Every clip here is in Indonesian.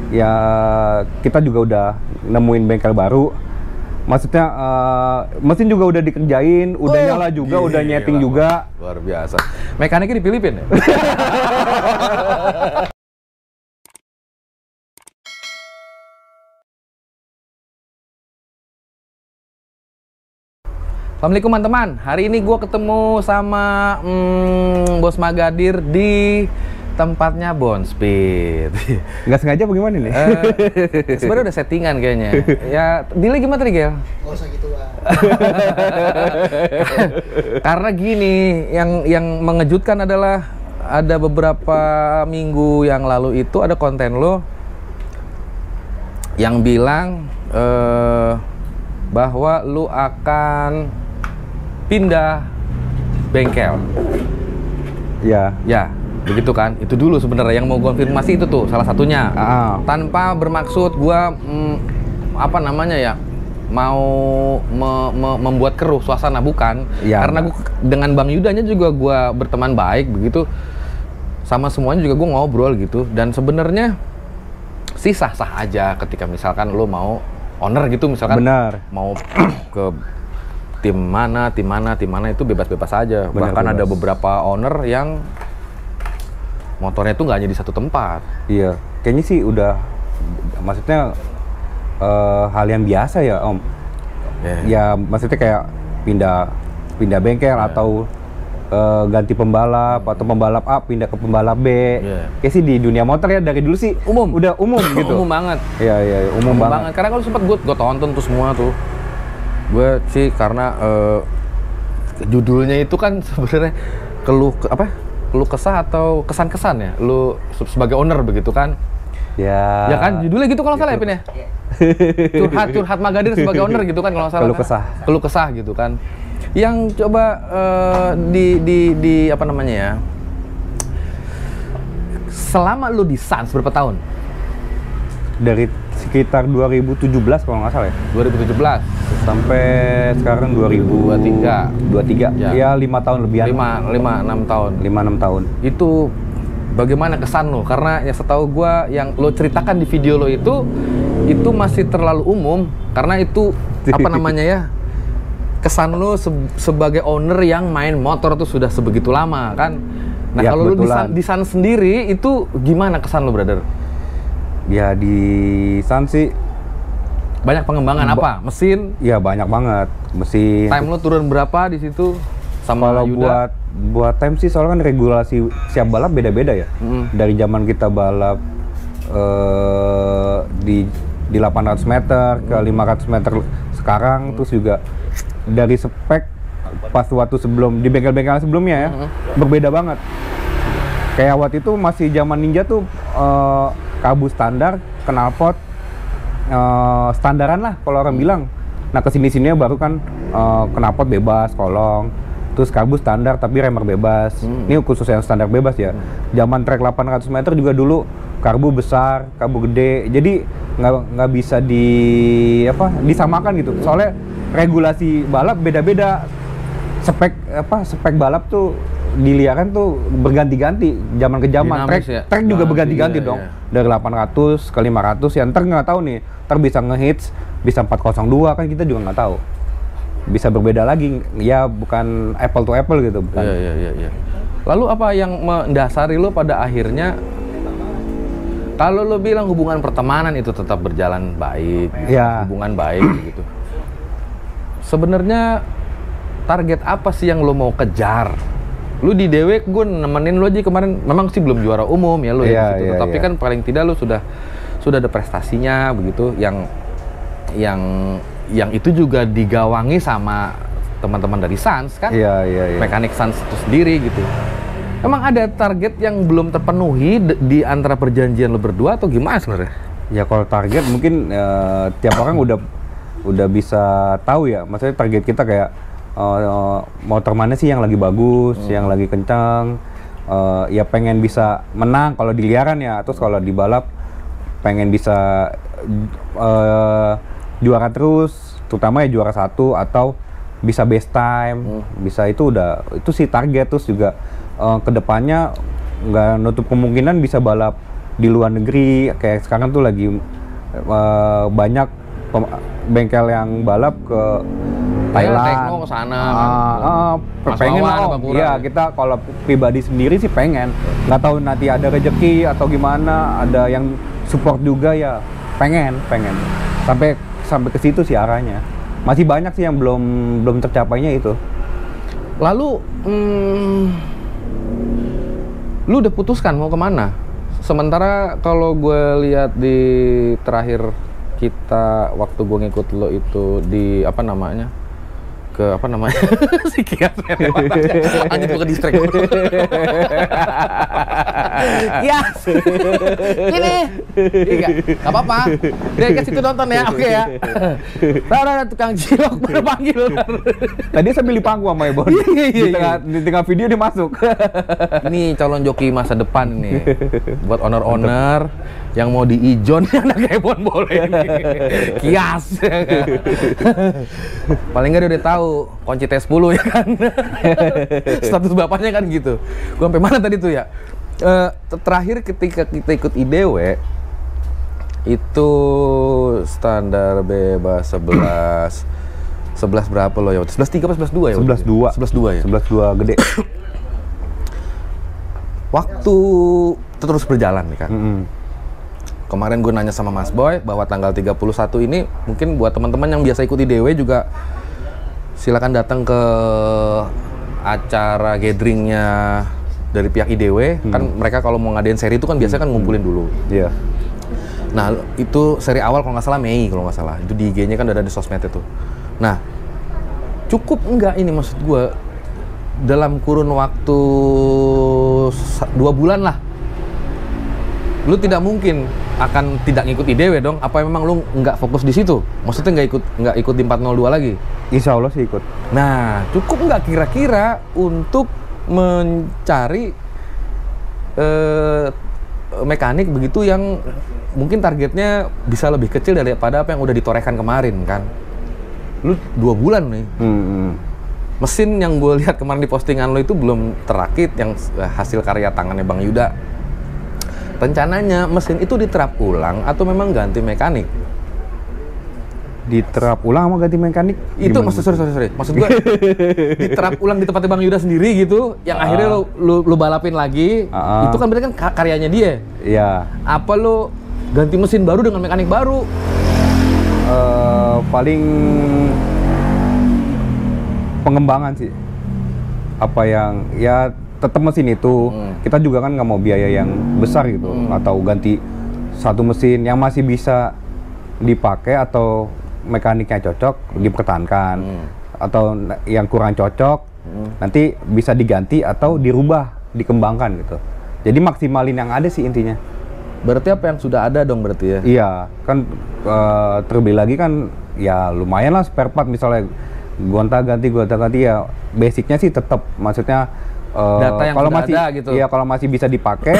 ya kita juga udah nemuin bengkel baru. Maksudnya mesin juga udah dikerjain, udah nyala juga, udah nyeting juga. Luar biasa. Mekaniknya di Filipina ya? Assalamualaikum teman-teman. Hari ini gue ketemu sama Bos Magadir di tempatnya Bonspeed. Nggak sengaja bagaimana nih? Sebenarnya udah settingan kayaknya. Ya, delay gimana tadi, Gel? Nggak usah gitu lah. Karena gini, yang mengejutkan adalah ada beberapa minggu yang lalu itu ada konten lo yang bilang bahwa lu akan pindah bengkel. Ya. Ya, begitu kan? Itu dulu sebenarnya yang mau konfirmasi itu tuh salah satunya. Tanpa bermaksud gua apa namanya ya, mau membuat keruh suasana, bukan. Ya, karena gua dengan Bang Yudanya juga gua berteman baik begitu. Sama semuanya juga gua ngobrol gitu, dan sebenarnya sih sah-sah aja ketika misalkan lu mau owner gitu, misalkan benar, mau ke tim mana itu bebas-bebas aja. Benar, bahkan bebas. ada beberapa owner yang motornya itu nggak hanya di satu tempat. Iya, kayaknya sih udah, maksudnya hal yang biasa ya Om. Ya maksudnya kayak pindah bengkel atau ganti pembalap, atau pembalap A pindah ke pembalap B. Kayak sih di dunia motor ya dari dulu sih udah umum gitu. Umum banget. Iya, umum banget. Karena kalau sempat gue tonton tuh semua tuh. Gue sih karena judulnya itu kan sebenarnya keluh kesah atau kesan-kesan ya. Lu sebagai owner begitu kan? Ya. Ya kan judulnya gitu kalau salah ya, Pin ya? Curhat Magadir sebagai owner gitu kan kalau salah. Keluh kesah gitu kan. Yang coba di apa namanya ya, selama lu di Sans berapa tahun? Dari sekitar 2017 kalau nggak salah ya. 2017 sampai sekarang 2023. Ya 5 tahun lebihan. 5-6 tahun. 5-6 tahun. Itu bagaimana kesan lo? Karena ya setahu gua yang lo ceritakan di video lo itu masih terlalu umum, karena itu apa namanya ya, kesan lo sebagai owner yang main motor tuh sudah sebegitu lama kan. Nah ya, kalau lo di San sendiri itu gimana kesan lo, brother? Ya di San sih banyak pengembangan apa? Mesin? Ya banyak banget mesin. Time lo turun berapa di situ? Sama kalau Yuda? buat time sih soalnya kan regulasi siap balap beda-beda ya. Dari zaman kita balap di 800 meter ke 500 meter sekarang, terus juga dari spek pas waktu sebelum di bengkel-bengkel sebelumnya ya, berbeda banget. Kayak waktu itu masih zaman Ninja tuh karbu standar, knalpot standaran lah kalau orang bilang. Nah kesini-sininya baru kan knalpot bebas, kolong, terus karbu standar tapi remer bebas. Ini khusus yang standar bebas ya. Zaman trek 800 meter juga dulu karbu besar, karbu gede, jadi nggak bisa disamakan gitu. Soalnya regulasi balap beda-beda, spek balap tuh di liaran tuh berganti-ganti zaman ke zaman. Trek juga berganti-ganti dong. Dari 800 ke 500 ya, ntar nggak tahu nih, ntar bisa ngehits bisa 402 kan, kita juga nggak tahu, bisa berbeda lagi ya, bukan apple to apple gitu, bukan. Iya. Lalu apa yang mendasari lo pada akhirnya, kalau lo bilang hubungan pertemanan itu tetap berjalan baik, hubungan baik gitu, sebenarnya target apa sih yang lo mau kejar? Lu di Dewek, gue nemenin lu aja kemarin, memang sih belum juara umum ya lu ya di situ, tapi kan paling tidak lu sudah ada prestasinya begitu, yang itu juga digawangi sama teman-teman dari Sans kan, mekanik Sans itu sendiri gitu. Emang ada target yang belum terpenuhi di antara perjanjian lu berdua atau gimana sebenarnya? Ya kalau target mungkin tiap orang udah bisa tahu ya, maksudnya target kita kayak motor mana sih yang lagi bagus, yang lagi kencang, ya pengen bisa menang kalau di liaran ya, terus kalau di balap pengen bisa juara terus, terutama ya juara 1 atau bisa best time, bisa, itu sih target. Terus juga kedepannya nggak nutup kemungkinan bisa balap di luar negeri. Kayak sekarang tuh lagi banyak bengkel yang balap ke Thailand. Tekno ke sana. Pengen lah. Iya, kita kalau pribadi sendiri sih pengen. Nggak tahu nanti ada rezeki atau gimana, ada yang support juga ya. Pengen. Sampai ke situ sih arahnya. Masih banyak sih yang belum tercapainya itu. Lalu, lu udah putuskan mau kemana? Sementara kalau gue lihat di terakhir kita waktu gue ngikut lo itu di apa namanya? Si Kias anjir gue ke distract. Kias gini nggak apa-apa dia ke situ nonton ya, oke ya. Ada tukang cilok baru panggil tadi sambil dipangku sama Ebon. Di tengah video dia masuk. Ini calon joki masa depan nih buat owner yang mau di-ijon anak Ebon boleh nih. Kias paling nggak dia udah tahu kunci T10 ya kan. Status bapaknya kan gitu. Gua sampai mana tadi tuh ya? Terakhir ketika kita ikut IDW itu standar bebas 11 berapa lo ya? 11.3 apa 11.2 ya? 11.2 ya? 11.2 gede. Waktu terus berjalan nih kan. Kemarin gue nanya sama Mas Boy bahwa tanggal 31 ini mungkin buat teman-teman yang biasa ikut IDW juga silakan datang ke acara gatheringnya dari pihak IDW. Kan mereka kalau mau ngadain seri itu kan biasanya kan ngumpulin dulu. Iya. Nah itu seri awal kalau nggak salah Mei kalau nggak salah. Itu di IG-nya kan udah ada di sosmed itu. Nah cukup enggak ini maksud gue dalam kurun waktu 2 bulan lah. Lu tidak mungkin akan tidak ngikut IDW dong. Apa memang lu nggak fokus di situ? Maksudnya nggak ikut di 402 lagi? Insya Allah sih ikut. Nah, cukup nggak kira-kira untuk mencari mekanik begitu yang mungkin targetnya bisa lebih kecil daripada apa yang udah ditorehkan kemarin kan? Lu 2 bulan nih. Mesin yang gue lihat kemarin di postingan lo itu belum terakit, yang hasil karya tangannya Bang Yuda. Rencananya mesin itu diterap ulang atau memang ganti mekanik? Diterap ulang sama ganti mekanik? Itu sorry. Maksud gue diterap ulang di tempatnya Bang Yuda sendiri gitu, yang akhirnya lu balapin lagi. Itu kan berarti kan karyanya dia. Iya. Apa lu ganti mesin baru dengan mekanik baru? Paling pengembangan sih. Apa yang ya tetap mesin itu, kita juga kan nggak mau biaya yang besar gitu, atau ganti satu mesin yang masih bisa dipakai atau mekaniknya cocok dipertahankan, atau yang kurang cocok nanti bisa diganti atau dirubah, dikembangkan gitu. Jadi maksimalin yang ada sih intinya. Berarti apa yang sudah ada dong berarti ya? Iya, kan terlebih lagi kan ya lumayan lah spare part, misalnya gonta-ganti ya basicnya sih tetap, maksudnya data yang kalau sudah masih ada gitu. Iya, kalau masih bisa dipakai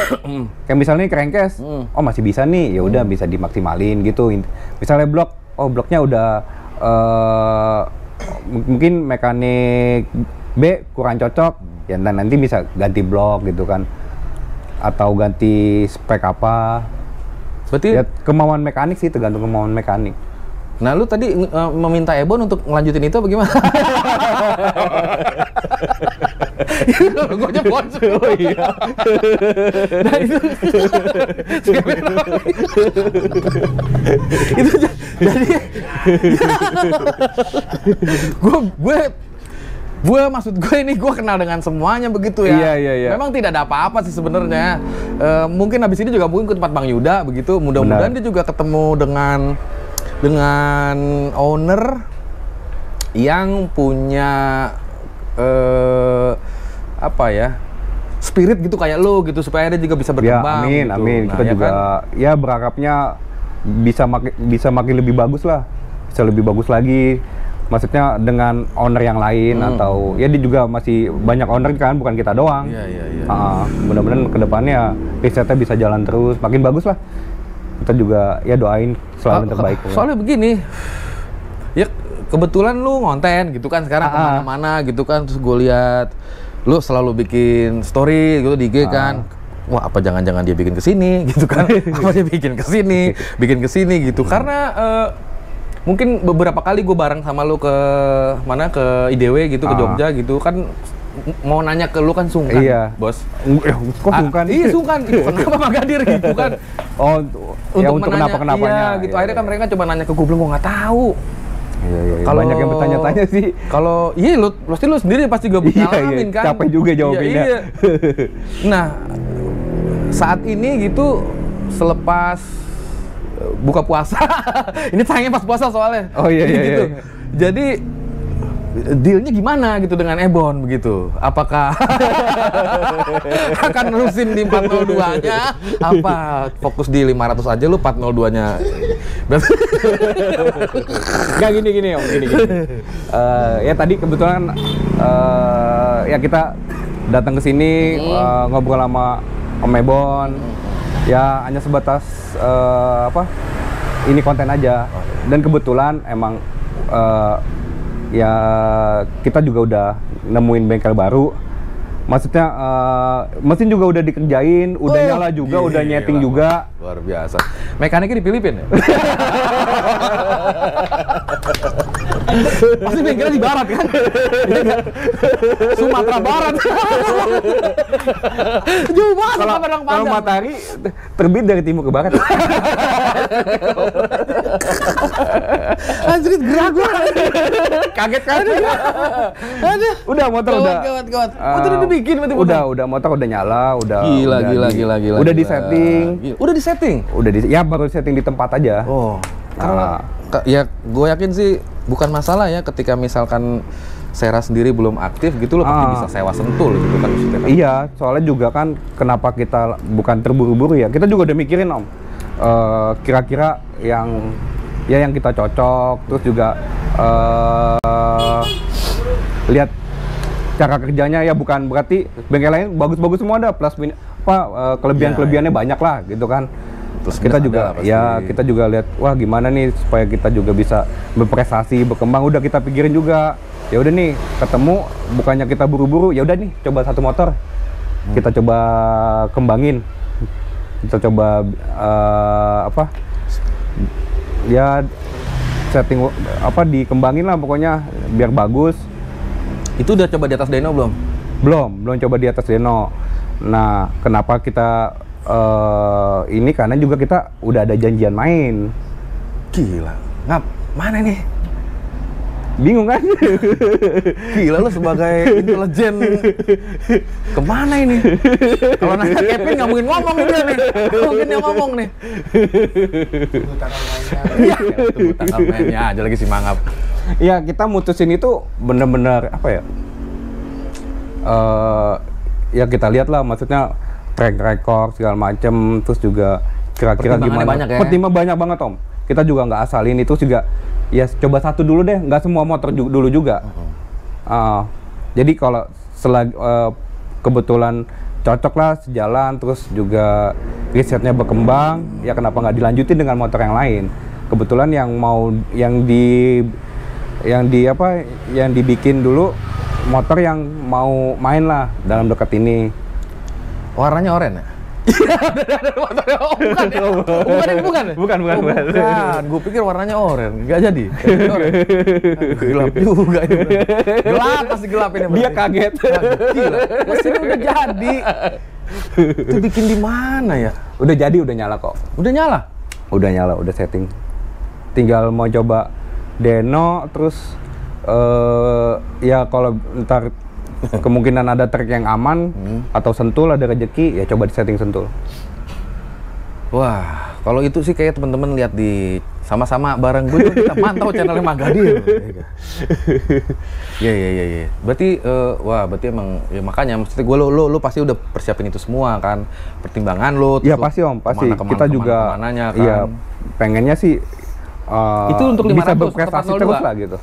kayak misalnya crankcase, oh masih bisa nih, ya udah bisa dimaksimalin gitu. Misalnya bloknya udah mungkin mekanik B kurang cocok, ya nanti bisa ganti blok gitu kan, atau ganti spek apa. Berarti ya kemauan mekanik sih, tergantung kemauan mekanik. Nah, lu tadi meminta Ebon untuk ngelanjutin itu apa gimana? Gue aja bos. Oh iya. Nah itu, itu jadi, gue maksud gue ini gue kenal dengan semuanya begitu ya. Iya. Memang tidak ada apa-apa sih sebenarnya. Mungkin habis ini juga mungkin ke tempat Bang Yuda begitu. Mudah-mudahan dia juga ketemu dengan owner yang punya apa ya, spirit gitu kayak lo gitu, supaya dia juga bisa berkembang. Ya, amin. Gitu. Kita juga kan? Ya berharapnya bisa makin lebih bagus lah, bisa lebih bagus lagi. Maksudnya dengan owner yang lain atau ya dia juga masih banyak owner kan, bukan kita doang. Iya. Mudah-mudahan kedepannya risetnya bisa jalan terus, makin bagus lah. Kita juga ya doain selalu yang terbaik. Soalnya begini, ya kebetulan lu ngonten gitu kan sekarang kemana-mana gitu kan, terus gue lihat lu selalu bikin story gitu di IG kan. wah apa jangan-jangan dia bikin ke sini gitu kan. Apa dia bikin ke sini gitu. Karena mungkin beberapa kali gue bareng sama lu ke mana, ke IDW gitu, ke Jogja gitu kan, mau nanya ke lu kan sungkan, bos. Kok sungkan? Iya sungkan, itu kenapa Magadir gitu kan? Oh, untuk menanya, kenapanya iya, gitu. Akhirnya kan mereka coba nanya ke gue, belum, gue nggak tahu. Iya. Kalau banyak yang bertanya-tanya sih. Kalau lu pasti lu sendiri pasti gue ngalamin kan. Capek juga jawabinnya. Iya. Nah, saat ini gitu selepas buka puasa, ini tayangnya pas puasa soalnya. Oh iya. Gitu. Jadi dealnya gimana gitu dengan Ebon begitu? Apakah akan nerusin di 402-nya? Apa fokus di 500 aja lu 402-nya? Gak gini Om, gini. Ya tadi kebetulan ya kita datang ke sini ngobrol sama Om Ebon. Ya hanya sebatas ini konten aja. Dan kebetulan emang ya kita juga udah nemuin bengkel baru. Maksudnya mesin juga udah dikerjain, udah nyala juga, udah nyeting juga. Luar biasa. Mekaniknya di Filipina ya? Pasti bengkelnya di barat kan? Sumatera Barat. Jauh banget sama Padang Panjang. Kalau matahari terbit dari timur ke barat. Anjrit gerak gua. Kaget kan? Aduh. Udah motor Gawat. Motor udah dibikin berarti. Udah motor udah nyala, Gila. Udah di setting. Udah di setting? Ya baru setting di tempat aja. Oh. Karena ya gue yakin sih bukan masalah ya ketika misalkan Sera sendiri belum aktif gitu lo pasti bisa sewa Sentul gitu kan maksudnya kan. Iya, soalnya juga kan kenapa kita bukan terburu-buru ya. Kita juga udah mikirin Om. Kira-kira yang kita cocok, terus juga lihat cara kerjanya ya, bukan berarti bengkel lain bagus-bagus semua ada, plus kelebihan-kelebihannya banyak lah gitu kan. Terus kita juga lihat wah gimana nih supaya kita juga bisa berprestasi, berkembang. Udah kita pikirin juga. Ya udah nih, ketemu bukannya kita buru-buru, ya udah nih coba satu motor. Kita coba kembangin. Kita coba ya setting dikembangin lah pokoknya biar bagus. Itu udah coba di atas dyno belum? Belum coba di atas dyno. Nah, kenapa kita ini karena juga kita udah ada janjian main. Gila. Ngap, mana nih? Bingung kan? Gila lu sebagai intelijen. Kemana ini? Kalau nanya Kevin nggak mungkin ngomong dia nih. Mungkin dia ngomong nih. Iya, tunggu tanggal mainnya aja lagi si Mangap. Ya kita mutusin itu bener-bener apa ya? Ya kita lihat lah, maksudnya track record segala macem, terus juga kira-kira gimana. Banyak ya? Pertimbangan banyak banget Om. Kita juga nggak asalin itu juga. Ya coba satu dulu deh, nggak semua motor dulu juga. Jadi kalau kebetulan cocok lah sejalan, terus juga risetnya berkembang, ya kenapa nggak dilanjutin dengan motor yang lain? Kebetulan yang dibikin dulu motor yang mau main lah dalam dekat ini. Warnanya oranye ya? Bukan. Gue pikir warnanya oranye, nggak jadi. Gelap juga ini. Gelap, pasti gelap ini. Dia kaget. Gila, mesinnya udah jadi. Itu bikin di mana ya? Udah jadi, udah nyala kok. Udah nyala? Udah nyala, udah setting. Tinggal mau coba dyno, terus ya kalau ntar kemungkinan ada trek yang aman atau Sentul ada rezeki, ya coba di setting Sentul. Wah, kalau itu sih kayak teman-teman lihat di sama-sama bareng gue kita mantau channelnya Magadir. Iya. Berarti berarti emang ya makanya maksudnya gue lo pasti udah persiapin itu semua kan, pertimbangan lo. Iya pasti Om, pasti. Kita juga kan? Iya, pengennya sih itu untuk 500 bisa berprestasi terus lah gitu.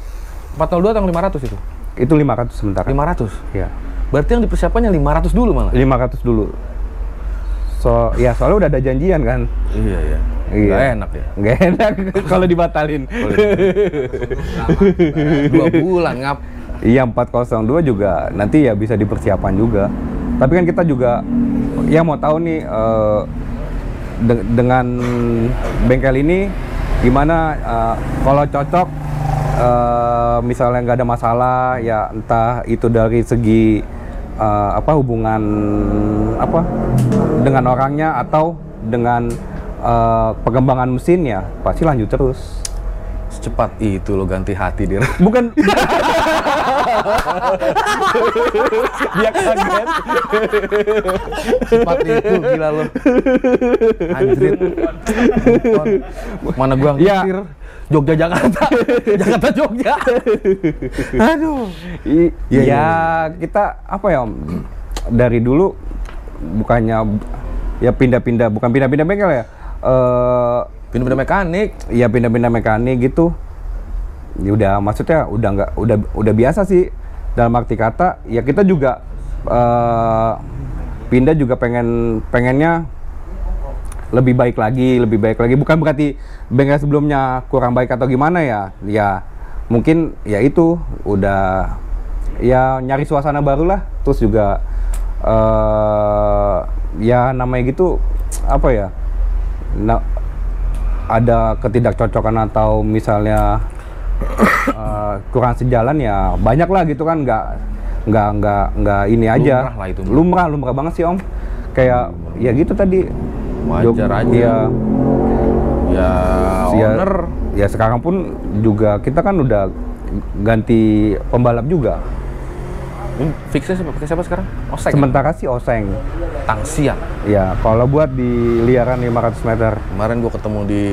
402 atau 500 itu? Itu 500 sementara. 500? Iya. Berarti yang dipersiapkannya 500 dulu malah? 500 dulu. Soalnya udah ada janjian kan. Iya. Nggak enak ya? Nggak enak kalau dibatalin. 2 bulan ngap. Iya, 402 juga nanti ya bisa dipersiapkan juga. Tapi kan kita juga ya mau tahu nih dengan bengkel ini gimana, kalau cocok misalnya nggak ada masalah ya, entah itu dari segi hubungan dengan orangnya atau dengan pengembangan mesin ya pasti lanjut terus. Secepat itu lo ganti hati dia. Bukan. Dia kaget. Cepat itu gila lo. Anjrit. Mana gua ngetir. Jogja Jakarta. Jakarta Jogja. Aduh. Ya kita apa ya Om? Dari dulu bukannya ya pindah-pindah, bukan pindah-pindah bengkel ya. Pindah-pindah mekanik. Iya pindah-pindah mekanik gitu. Ya udah, maksudnya udah biasa sih. Dalam arti kata ya kita juga pindah juga pengennya lebih baik lagi. Bukan berarti bengkel sebelumnya kurang baik atau gimana ya. Ya mungkin ya itu udah ya nyari suasana baru lah. Terus juga ya namanya gitu apa ya. Ada ketidakcocokan atau misalnya kurang sejalan ya banyak lah gitu kan, nggak ini aja. Lumrah lah itu. Lumrah banget sih Om. Kayak ya gitu tadi. Wajar aja. Ya owner. Ya sekarang pun juga kita kan udah ganti pembalap juga. Fixnya pakai siapa sekarang? Oseng. Sementara sih Oseng. Tangsiang. Ya, kalau buat di liaran 500 meter. Kemarin gua ketemu di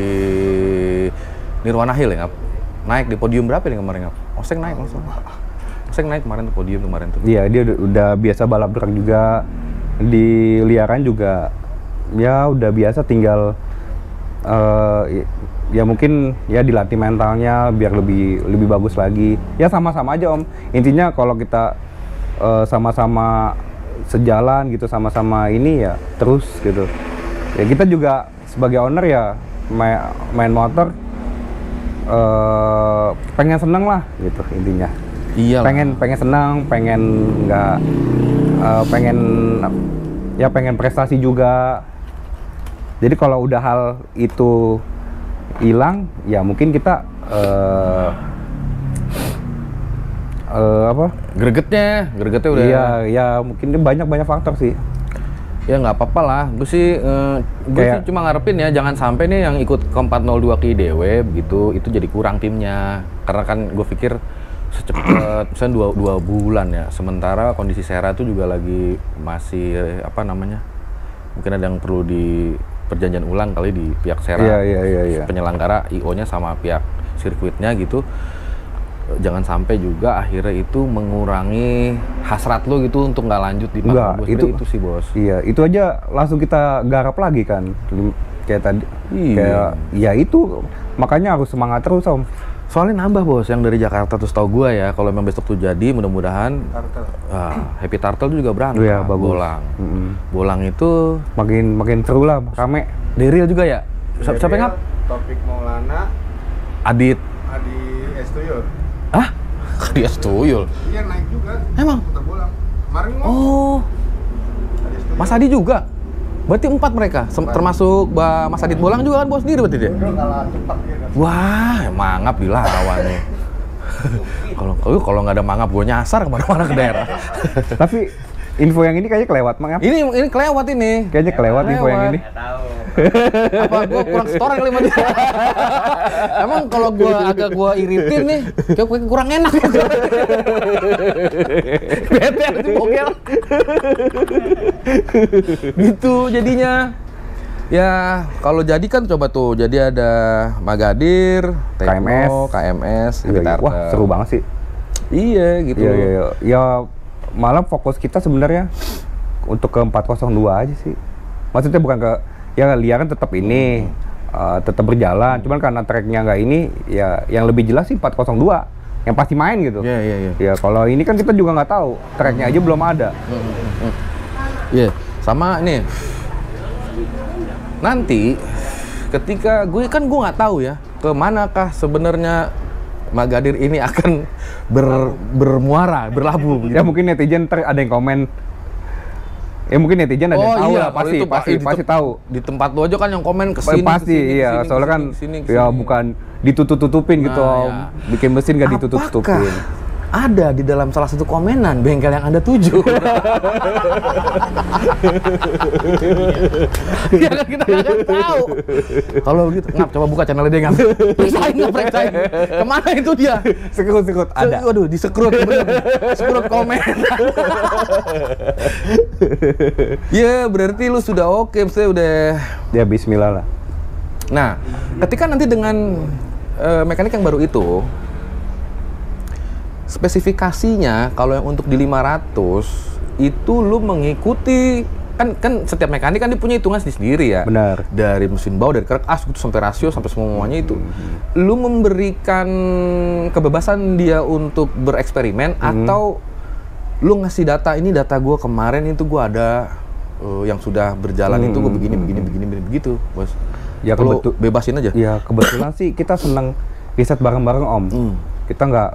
Nirwana Hill ya, Ngap. Naik di podium berapa nih kemarin, Ngap? Oseng naik langsung. Oseng naik kemarin tuh podium kemarin tuh. Iya, dia udah biasa balap truk juga. Di liaran juga ya udah biasa, tinggal ya mungkin ya dilatih mentalnya biar lebih bagus lagi. Ya sama-sama aja Om. Intinya kalau kita sama-sama sejalan gitu, sama-sama ini ya terus gitu. Ya kita juga sebagai owner ya main motor pengen seneng lah gitu intinya. Iya. Pengen senang, pengen nggak pengen prestasi juga. Jadi kalau udah hal itu hilang ya mungkin kita gregetnya udah. Iya, ya mungkin banyak faktor sih. Ya nggak apa-apa lah, gue sih cuma ngarepin ya jangan sampai nih yang ikut ke 402 ke IDW begitu itu jadi kurang timnya, karena kan gue pikir secepat misalnya 2 bulan ya, sementara kondisi Sera itu juga lagi masih mungkin ada yang perlu di perjanjian ulang kali di pihak Sera. Iya. Penyelenggara IO-nya sama pihak sirkuitnya gitu. Jangan sampai juga akhirnya itu mengurangi hasrat lo gitu untuk nggak lanjut di Pak Bos. Itu sih Bos. Iya, itu aja langsung kita garap lagi kan. Kayak tadi. Iya. Kayak ya itu makanya harus semangat terus Om. Soalnya nambah Bos yang dari Jakarta tuh setahu gua ya, kalau memang besok tuh jadi mudah-mudahan Happy Turtle juga berangkat. Iya, bagus. Bolang. Bolang itu makin seru lah, rame. Deril juga ya? Siapa yang ngap? Topik Maulana, Adit Estuyul. Hah? Dia Tuyul. Iya naik juga. Emang? Putar bolang. Kemarin Oh, Mas Adi juga? Berarti 4 mereka? Termasuk Mas Adit Bolang juga kan Bos sendiri berarti dia? kalah cepat dia kan. Wah, mangap dilawan nih. Kalau nggak ada mangap gue nyasar kemana-mana ke daerah. Tapi info yang ini kayaknya kelewat Mang. Ini kelewat ini. Kayaknya kelewat info yang ini. Apa gue kurang setoran kali sama dia? Emang kalau gue iritin nih, kayak kurang enak ya. Bete itu bogel. Gitu jadinya. Ya, kalau jadi kan coba tuh. Jadi ada Magadir, Tekno, KMS, Wah, seru banget sih. Iya, gitu. Iya. Ya malah fokus kita sebenarnya untuk ke 402 aja sih. Maksudnya bukan ke ya liaran tetap ini tetap berjalan. Cuman karena tracknya nggak ini, ya yang lebih jelas sih 402 yang pasti main gitu. Iya. Ya kalau ini kan kita juga nggak tahu, tracknya aja belum ada. Iya, sama nih. Nanti ketika gue nggak tahu ya kemanakah sebenarnya Magadir ini akan bermuara, berlabuh. Gitu. Ya mungkin netizen ada yang komen Ya mungkin netizen ada yang tahu lah, kalau pasti itu pasti tahu. Di tempat lu aja kan yang komen kesini, Pasti kesini, iya, kesini, soalnya kan kesini, ya kesini. bukan ditutup-tutupin gitu Nah, Om. Bikin mesin gak ditutup-tutupin. Apakah ada di dalam salah satu komenan bengkel yang Anda tuju? Ya kan kita nggak tahu. Kalau gitu, ngap coba buka channelnya dia ngap. Periksain. Kemana itu dia? Sekut ada. Waduh, disekrut bener. Sekrut komen. Ya berarti lu sudah oke, maksudnya udah. Ya bismillah lah. Nah, ketika nanti dengan mekanik yang baru itu, spesifikasinya kalau yang untuk di 500 itu lu mengikuti kan setiap mekanik kan dia punya hitungan sendiri ya. Benar. Dari mesin bau, dari kerek as itu sampai rasio sampai semuanya itu. Lu memberikan kebebasan dia untuk bereksperimen atau lu ngasih data, ini data gua kemarin itu gua ada yang sudah berjalan itu gua begini begitu, Bos. Ya Lu bebasin aja. Ya kebetulan sih kita seneng riset bareng-bareng Om. Kita nggak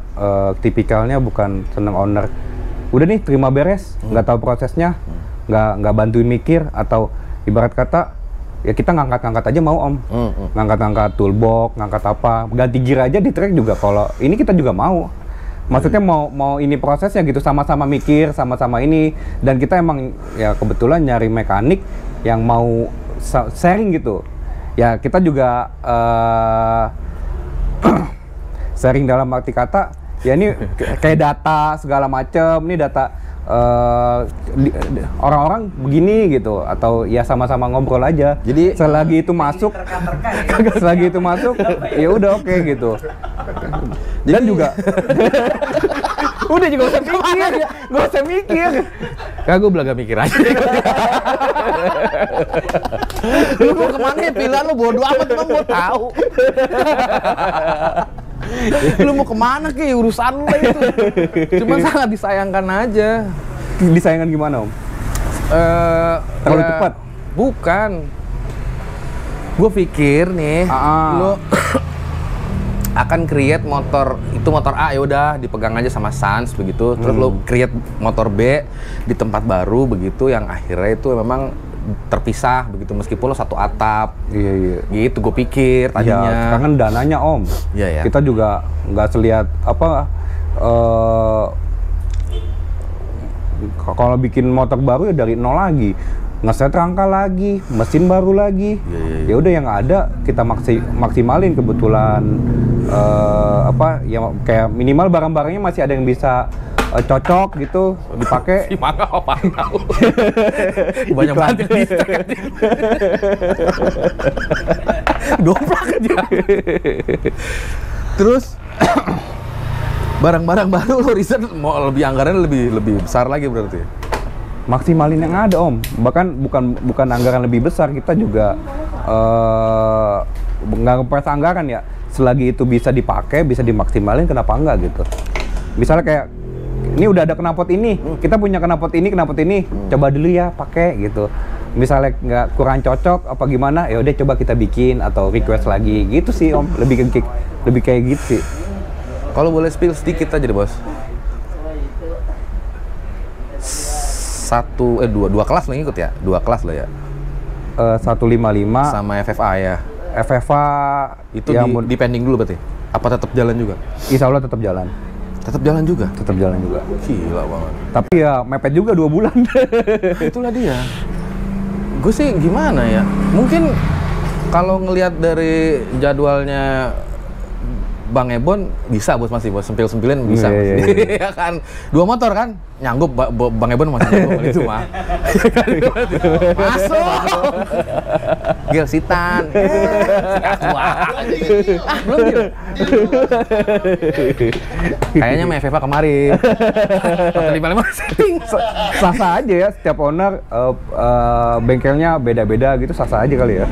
tipikalnya bukan seneng owner. Udah nih terima beres, nggak tahu prosesnya, nggak bantuin mikir atau ibarat kata ya kita ngangkat aja mau Om. Ngangkat toolbox, ngangkat apa, ganti gear aja di track juga kalau ini kita juga mau. Maksudnya mau ini prosesnya gitu, sama-sama mikir, sama-sama ini, dan kita emang ya kebetulan nyari mekanik yang mau sharing gitu. Ya kita juga sharing dalam arti kata, ya ini kayak data segala macem, ini data orang-orang begini gitu, atau ya sama-sama ngobrol aja. Jadi selagi itu masuk, selagi itu masuk, ya udah oke gitu. Dan juga, udah juga gak usah mikir. Kagak gue belaga mikir aja. Lu mau kemana ya, pilihan lu bodo amat, emang gue tahu. Lu mau kemana ke urusan lu lah itu. Cuma sangat disayangkan aja. Disayangkan gimana Om? Terlalu cepat? Bukan. Gue pikir nih, lu akan create motor, itu motor A ya udah dipegang aja sama Sans begitu. Terus lu create motor B di tempat baru begitu, yang akhirnya itu memang terpisah begitu meskipun lo satu atap. Iya. Gitu gue pikir tadinya. Ya, sekarang kan dananya Om. Iya ya. Kita juga nggak selihat apa kalau bikin motor baru ya dari nol lagi. Ngeset rangka lagi, mesin baru lagi. Ya udah yang ada kita maksimalin, kebetulan apa ya kayak minimal barang-barangnya masih ada yang bisa cocok gitu dipakai. Gimana apa tahu? Banyak banget yang di-stack aja. Doplak aja. Terus barang-barang baru lo riset mau lebih anggarannya lebih besar lagi berarti. Maksimalin yang ada Om, bahkan bukan anggaran lebih besar, kita juga nggak ngepres anggaran ya, selagi itu bisa dipakai, bisa dimaksimalin, kenapa enggak gitu. Misalnya kayak ini udah ada knalpot ini, kita punya knalpot ini, coba dulu ya pakai gitu. Misalnya nggak kurang cocok apa gimana, ya udah coba kita bikin atau request lagi gitu sih Om, lebih kayak gitu sih. Kalau boleh spill sedikit aja deh Bos. Dua kelas lo ngikut ya? Dua kelas lo ya? 155 sama FFA ya? FFA itu ya, di pending dulu berarti? Apa tetap jalan juga? Insya Allah tetap jalan. Tetap jalan juga? Tetap jalan juga. Gila banget. Tapi ya mepet juga 2 bulan. Itulah dia. Gue sih gimana ya? Mungkin kalau ngelihat dari jadwalnya Bang Ebon bisa Bos, masih Bos, sempil-sempilin bisa. Iya. Ya kan, 2 motor kan nyanggup, Bang Ebon masih nyanggup itu mah. Masuk. Gil sitan. Belum Gil. Kayaknya main FIFA kemarin. 455 setting. Sah-sah aja ya, setiap owner bengkelnya beda-beda gitu, sah-sah aja kali ya.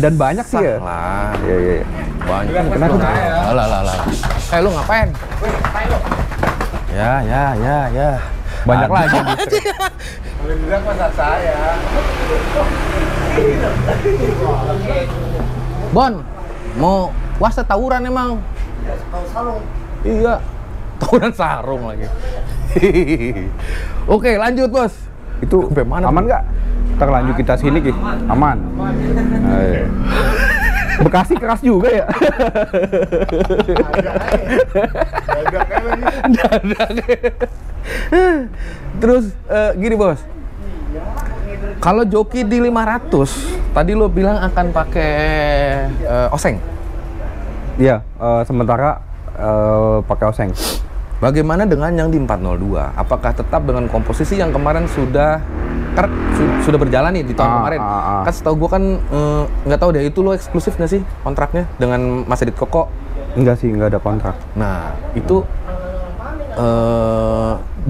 Dan banyak sih ya. Lah. Iya. Banyak. Kenapa? Lah. Lu ngapain? Ya. Banyak lagi. Paling bilang masa saya. Bon, mau puasa tawuran emang? Sarung. Iya, tawuran sarung lagi. Oke, lanjut Bos. Itu Sampai mana aman nggak? Ntar lanjut kita sini Ki. Aman. Bekasi keras juga ya. Terus gini bos, kalau joki di 500, tadi lo bilang akan pakai oseng. Iya, sementara pakai oseng. Bagaimana dengan yang di 402? Apakah tetap dengan komposisi yang kemarin sudah sudah berjalan nih di tahun kemarin? Kan setahu gue kan nggak tahu deh, itu lo eksklusif nggak sih kontraknya dengan Mas Edit Koko? Enggak sih, nggak ada kontrak. Nah itu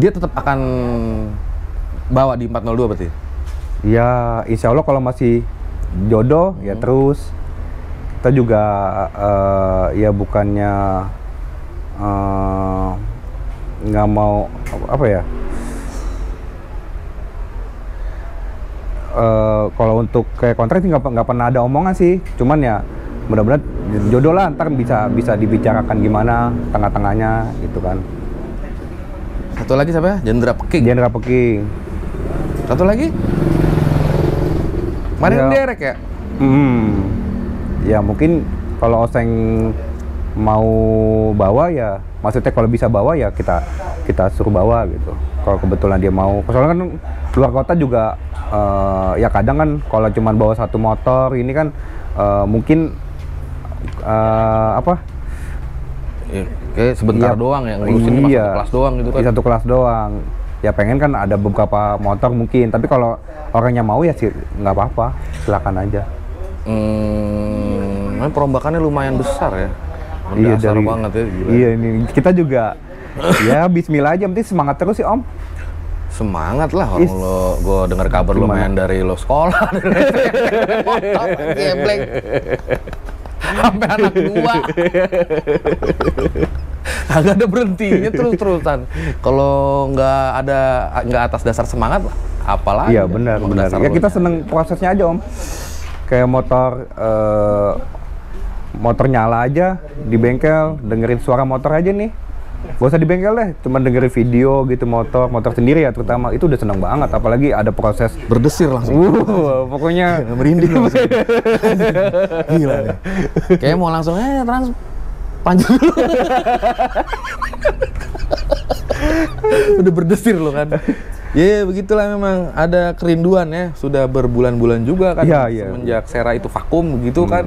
dia tetap akan bawa di 402 berarti? Ya, insya Allah kalau masih jodoh ya terus. Kita juga ya bukannya nggak mau apa ya. Kalau untuk kayak kontrak sih nggak pernah ada omongan sih. Cuman ya mudah-mudahan jodoh lah, ntar bisa dibicarakan gimana tengah-tengahnya gitu kan. Satu lagi siapa ya? Jendra Peking. Jendra Peking. Satu lagi? Marin Ya. Derek ya? Ya mungkin kalau Oseng mau bawa ya, maksudnya kalau bisa bawa ya kita suruh bawa gitu. Kalau kebetulan dia mau, soalnya kan luar kota juga ya kadang kan kalau cuman bawa satu motor ini kan mungkin apa? Kayak sebentar Iya, doang ya, ngurusin cuma iya, satu kelas doang gitu kan. di satu kelas doang. Ya pengen kan ada beberapa motor mungkin, tapi kalau orangnya mau ya sih nggak apa-apa, silakan aja. Perombakannya lumayan besar ya. Iya, Mendasar banget ya. Gila. Iya, ini kita juga ya bismillah aja, penting semangat terus sih Om. Semangat lah orang gue dengar kabar lo main dari lo sekolah, motor, geblek, sampai anak dua, agak ada berhentinya terus-terusan. Kalau nggak atas dasar semangat, apalagi? Iya benar. Ya kita seneng prosesnya aja Om. Kayak motor nyala aja di bengkel, dengerin suara motor aja nih. Gak usah di bengkel deh, cuma dengerin video gitu motor sendiri ya terutama, itu udah seneng banget. Apalagi ada proses berdesir langsung. Pokoknya merinding langsung. Gila nih. Kayak mau langsung panjang dulu. Udah berdesir lo kan. Ya begitulah, memang ada kerinduan ya. Sudah berbulan-bulan juga kan semenjak Sera itu vakum begitu kan.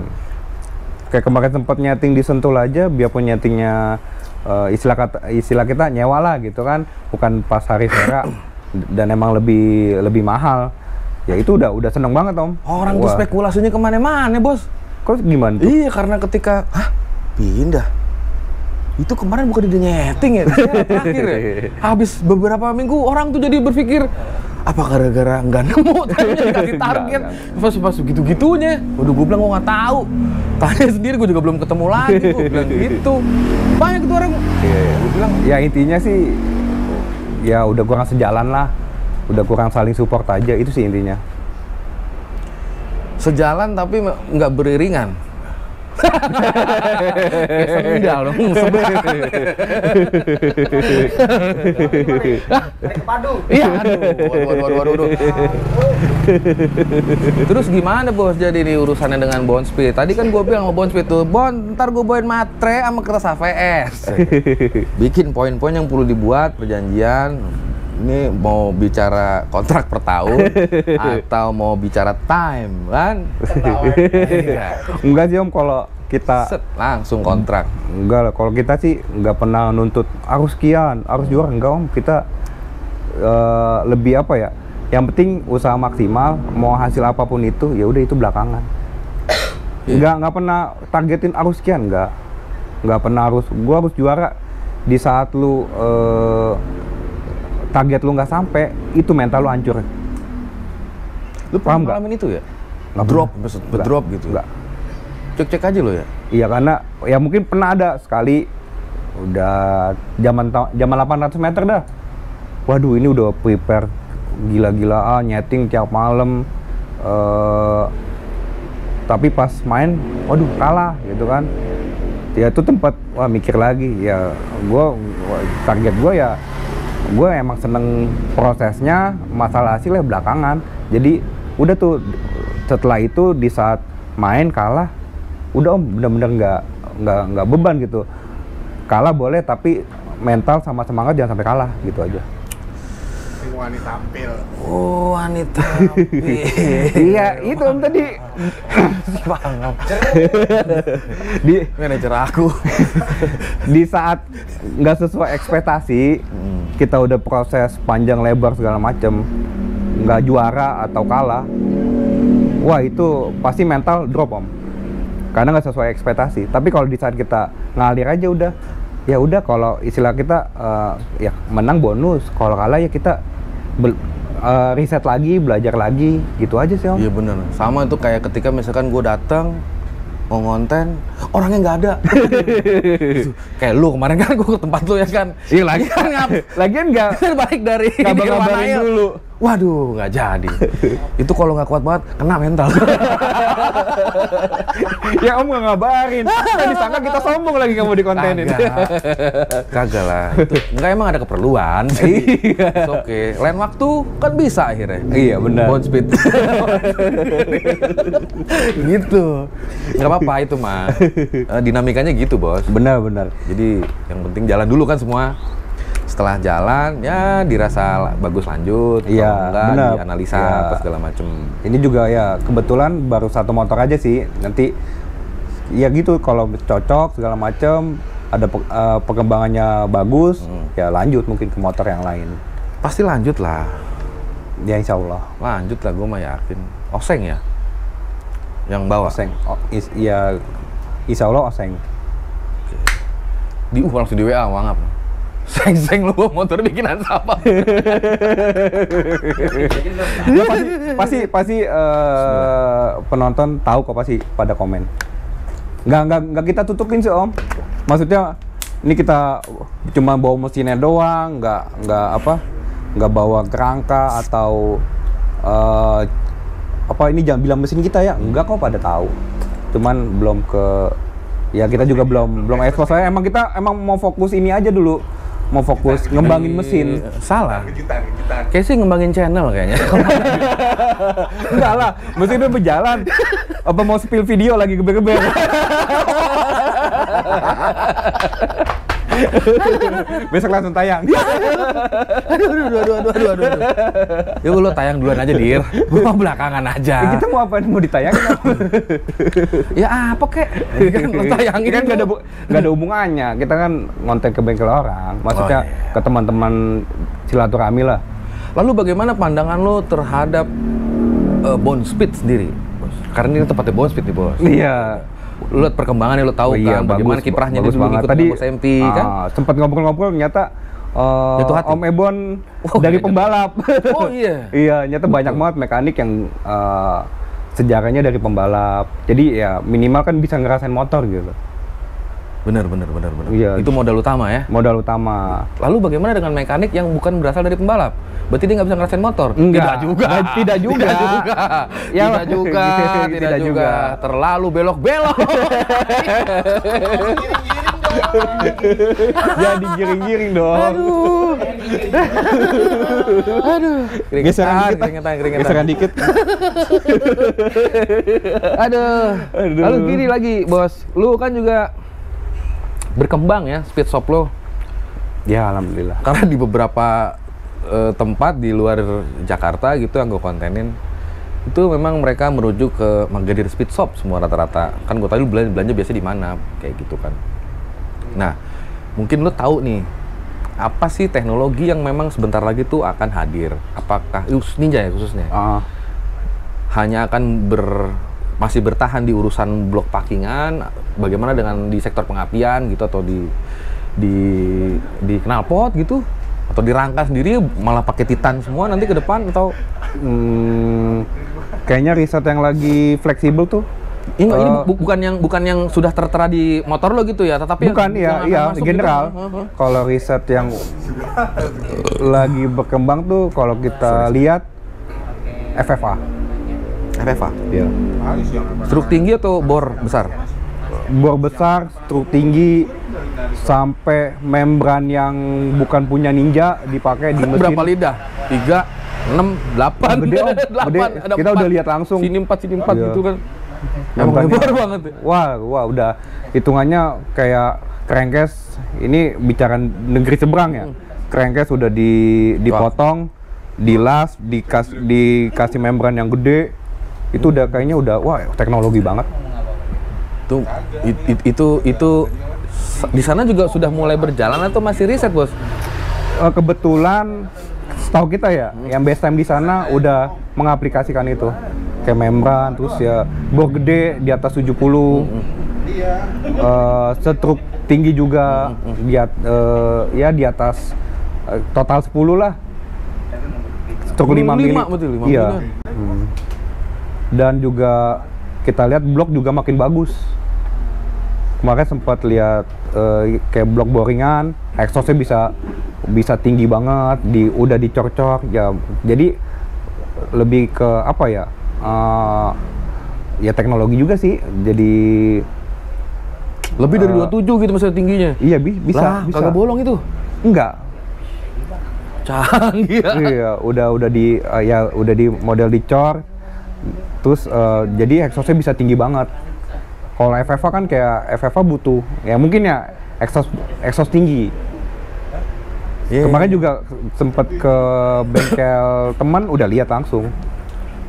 Kayak kemarin sempat nyeting di Sentul aja, biarpun nyetingnya istilah kita nyewa lah gitu kan, bukan pas hari Sera dan emang lebih mahal. Ya itu udah seneng banget Om. Orang tuh spekulasinya kemana-mana bos. Kok gimana tuh? Iya, karena ketika pindah itu kemarin bukan dia nyeting ya, terakhir ya. Habis beberapa minggu orang tuh jadi berpikir apa gara-gara nggak nemu tadinya dikasih target pas gitu-gitunya. Waduh, gue bilang gue nggak tahu. Tanya sendiri, gue juga belum ketemu lagi. Gue bilang gitu. Banyak tuh orang. Gue bilang ya intinya sih ya udah kurang sejalan lah, udah kurang saling support aja, itu sih intinya. Sejalan tapi nggak beriringan. Sendal dong, Padu. Iya, waduh. Terus gimana bos jadi nih urusannya dengan Bondspeed? Tadi kan gue bilang sama Bondspeed tuh, Bon, ntar gue bawain matre sama kertas AVS. Bikin poin-poin yang perlu dibuat, perjanjian. Ini mau bicara kontrak per tahun atau mau bicara time kan? Enggak sih Om, kalau kita langsung kontrak. Enggak lah, kalau kita sih nggak pernah nuntut harus sekian, harus juara, enggak Om. Kita lebih apa ya? Yang penting usaha maksimal, mau hasil apapun itu ya udah itu belakangan. Nggak pernah targetin harus sekian, nggak pernah gua harus juara. Di saat lu target lu nggak sampai, itu mental lu hancur. Lu paham ngalamin itu ya? Drop gitu. Enggak. Cek aja lo ya. Iya, karena ya mungkin pernah ada sekali udah zaman 800 meter dah. Waduh, ini udah prepare gila-gilaan, nyeting tiap malam. Tapi pas main, waduh kalah gitu kan. Ya itu tempat mikir lagi. Ya target gua ya gue emang seneng prosesnya, masalah hasilnya belakangan. Jadi udah tuh setelah itu di saat main kalah, udah om bener-bener nggak beban gitu. Kalah boleh tapi mental sama semangat jangan sampai kalah gitu aja. Wanita tampil. Oh, wanita. Iya, itu om tadi. Banget. Di Manajer aku. di saat nggak sesuai ekspektasi, kita udah proses panjang lebar segala macem, nggak juara atau kalah, wah itu pasti mental drop om, karena nggak sesuai ekspektasi. Tapi kalau di saat kita ngalir aja udah, ya udah kalau istilah kita ya menang bonus, kalau kalah ya kita riset lagi, belajar lagi, gitu aja sih om. Iya bener, sama itu kayak ketika misalkan gue datang mau ngonten, orangnya nggak ada. Kayak lu kemarin kan gue ke tempat lu ya kan. Iya lagi kan lagian nggak balik dari kabarin dulu. Waduh, nggak jadi. Itu kalau nggak kuat banget, kena mental. Ya om nggak ngabarin, kan disangka kita sombong lagi kamu dikontenin. Kagak lah, itu nggak emang ada keperluan sih. Oke, lain waktu kan bisa akhirnya. Iya benar. Bond speed. Gitu. Nggak apa-apa itu mah. Dinamikanya gitu bos. Benar. Jadi yang penting jalan dulu kan semua. Setelah jalan ya dirasa bagus lanjut, iya, kalau enggak bener. dianalisa Ya. apa segala macem. Ini juga ya kebetulan baru satu motor aja sih. Nanti ya gitu kalau cocok segala macem, ada perkembangannya bagus, ya lanjut mungkin ke motor yang lain. Pasti lanjut lah. Ya insya Allah. Lanjut lah, gue mah yakin. Oseng ya? Yang bawa? Oseng. Ya insya Allah oseng. Langsung di WA, wangap. Seng-seng lu bawa motor bikinan siapa? Ya, pasti penonton tahu kok, pasti pada komen. Nggak kita tutupin sih om. Maksudnya ini kita cuma bawa mesinnya doang, nggak bawa kerangka atau ini jangan bilang mesin kita ya, enggak kok pada tahu. Cuman belum ya kita juga belum expose. Saya emang mau fokus ini aja dulu. Mau fokus ngembangin mesin. Salah. Kejutan. Kayak sih ngembangin channel kayaknya. Enggak lah, mesin udah berjalan. Apa mau spill video lagi geber-geber? Besok langsung tayang. Aduh. Ya lu tayang duluan aja, Dir. Gua mau belakangan aja. Kita mau apa? Mau ditayangin apa? Ya apa kek? Kan lu tayangin Kan nggak ada hubungannya. Kita kan ngonten ke bengkel orang. Maksudnya ke teman-teman silaturahmi lah. Lalu bagaimana pandangan lu terhadap Bond Speed sendiri, bos? Karena ini tempatnya Bond Speed nih, bos. Iya. Lu lihat perkembangannya, lu tahu kan bagaimana kiprahnya dia dulu ikut tadi Bos MP kan? Sempat ngobrol-ngobrol ternyata Jatuh hati. Om Ebon dari pembalap. Oh iya. Iya, ternyata banyak banget mekanik yang sejarahnya dari pembalap. Jadi ya minimal kan bisa ngerasain motor gitu. Bener. Iya. Itu modal utama ya. Modal utama. Lalu bagaimana dengan mekanik yang bukan berasal dari pembalap? Berarti dia nggak bisa ngerasain motor? Enggak. Tidak juga. Ya, Tidak juga. Terlalu belok-belok. Jadi giring-giring dong. Aduh. Geseran dikit. Aduh. Lalu gini lagi, bos. Lu kan juga berkembang ya speed shop lo. Ya alhamdulillah. Karena di beberapa tempat di luar Jakarta gitu yang gue kontenin, itu memang mereka merujuk ke Magadir Speed Shop semua rata-rata. Kan gue tadi belanja biasa di mana kayak gitu kan. Nah, mungkin lo tahu nih apa sih teknologi yang memang sebentar lagi tuh akan hadir? Apakah Ninja ya khususnya? Hanya akan masih bertahan di urusan blok parkingan, bagaimana dengan di sektor pengapian gitu, atau di knalpot gitu, atau di rangka sendiri malah pakai titan semua nanti ke depan, atau kayaknya riset yang lagi fleksibel tuh. ini bukan yang sudah tertera di motor lo gitu ya, tetapi bukan, iya general. Gitu. Kalau riset yang lagi berkembang tuh kalau kita lihat FFA. FFA. Iya. Struk tinggi atau bor besar? bor besar, struk tinggi, sampai membran yang bukan punya Ninja dipakai di mesin. Berapa lidah? 3, 6, 8. Gede, Om. Gede. Ada Kita 4. udah lihat langsung. Sini 4 Iya. gitu kan. Yang Emang bukan lebar banget ya. Wah, udah hitungannya kayak Crankcase. Ini bicara negeri seberang ya. Crankcase udah dipotong, dilas, dikasih membran yang gede. Itu udah kayaknya udah teknologi banget. Itu di sana juga sudah mulai berjalan atau masih riset, Bos? Kebetulan setahu kita ya, yang base time di sana udah mengaplikasikan itu. Kayak membran, terus ya bor gede di atas 70. Struk tinggi juga di atas total 10 lah. Struk 5 mili. Betul, 5 iya. mili. Dan juga kita lihat blok juga makin bagus. Kemarin sempat lihat kayak blok boringan, exhaustnya bisa tinggi banget, udah dicor-cor ya. Jadi lebih ke apa ya? Ya teknologi juga sih. Jadi lebih dari 27 gitu maksudnya tingginya. Iya, bisa. Kagak bolong itu. Enggak. Canggih. Iya, udah di model dicor. Terus jadi exhaustnya bisa tinggi banget. Kalau FFA kan kayak FFA butuh ya mungkin ya exhaust tinggi. Kemarin juga sempet ke bengkel teman udah lihat langsung.